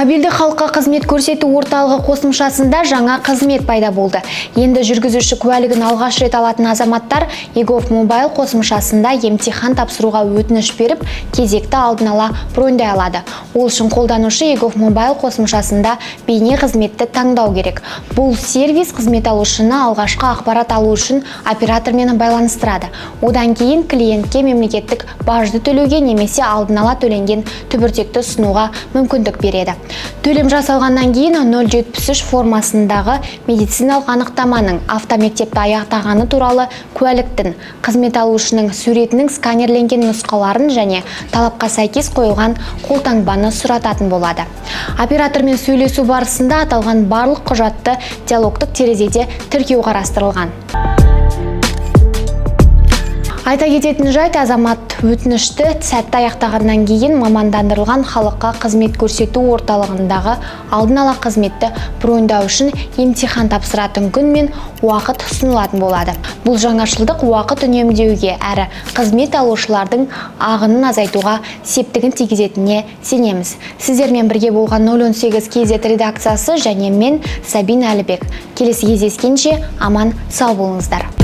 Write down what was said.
Мобильді халыққа қызмет көрсету орталығы қосымшасында жаңа қызмет пайда болды. Енді жүргізуші куәлігін алғаш рет алатын азаматтар eGov-Mobile қосымшасында емтихан тапсыруға өтініш беріп, кезекті алдын ала броньдай алады. Ол үшін қолданушы eGov-Mobile қосымшасында бейне қызметті таңдау керек. Бұл сервис қызмет алушыны алғашқы ақпарат алу үшін оператормен байланыстырады. Одан кейін клиентке мемлекеттік бажды төлеуге немесе алдын ала төленген түбіртекті ұсынуға мүмкіндік береді. Төлем жасалғаннан кейін 073 формасындағы медициналық анықтаманың автомектепті аяқтағаны туралы куәліктің, қызмет алушының суретінің сканерленген нұсқаларын және талапқа сәйкес қойылған қолтаңбаны сұрататын болады. Оператормен сөйлесу барысында аталған барлық құжатты диалогтық терезеде тіркеу қарастырылған. Айта кететін жайт, азамат өтінішті сәтті аяқтағаннан кейін мамандандырылған халыққа қызмет көрсету орталығындағы алдын ала қызметті броньдау үшін емтихан тапсыратын күн мен уақыт ұсынылатын болады. Бұл жаңашылдық уақыт үнемдеуге әрі қызмет алушылардың ағынын азайтуға септігін тигізетініне сенеміз. Сіздермен бірге болған 018 KZ редакциясы және мен Сабина Әлібек. Келесі кездескенше аман сау болыңыздар.